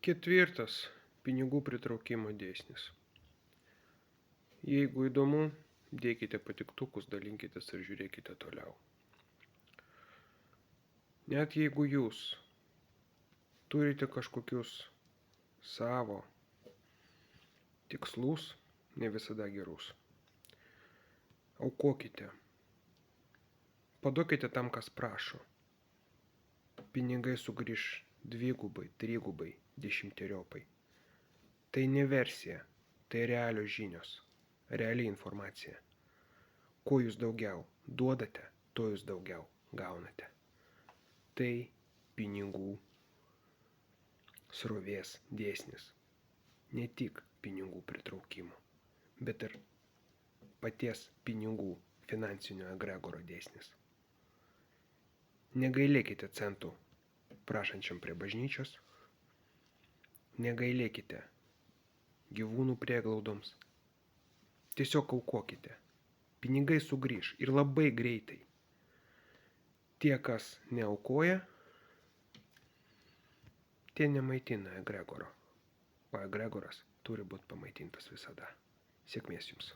Ketvirtas – pinigų pritraukimo dėsnis. Jeigu įdomu, dėkite patiktukus, dalinkitės ir žiūrėkite toliau. Net jeigu jūs turite kažkokius savo tikslus, ne visada gerus, aukokite. Paduokite tam, kas prašo. Pinigai sugrįš dvigubai, trigubai, dešimteriopai. Tai ne versija, tai realios žinios, reali informacija. Kuo jūs daugiau duodate, tuo jūs daugiau gaunate. Tai pinigų srovės dėsnis. Ne tik pinigų pritraukimo, bet ir paties pinigų finansinio egregoro dėsnis. Negailėkite centų prašančiam prie bažnyčios, negailėkite gyvūnų prieglaudoms. Tiesiog aukokite. Pinigai sugrįš ir labai greitai. Tie, kas neaukoja, tie nemaitina egregoro, o egregoras turi būti pamaitintas visada. Sėkmės jums.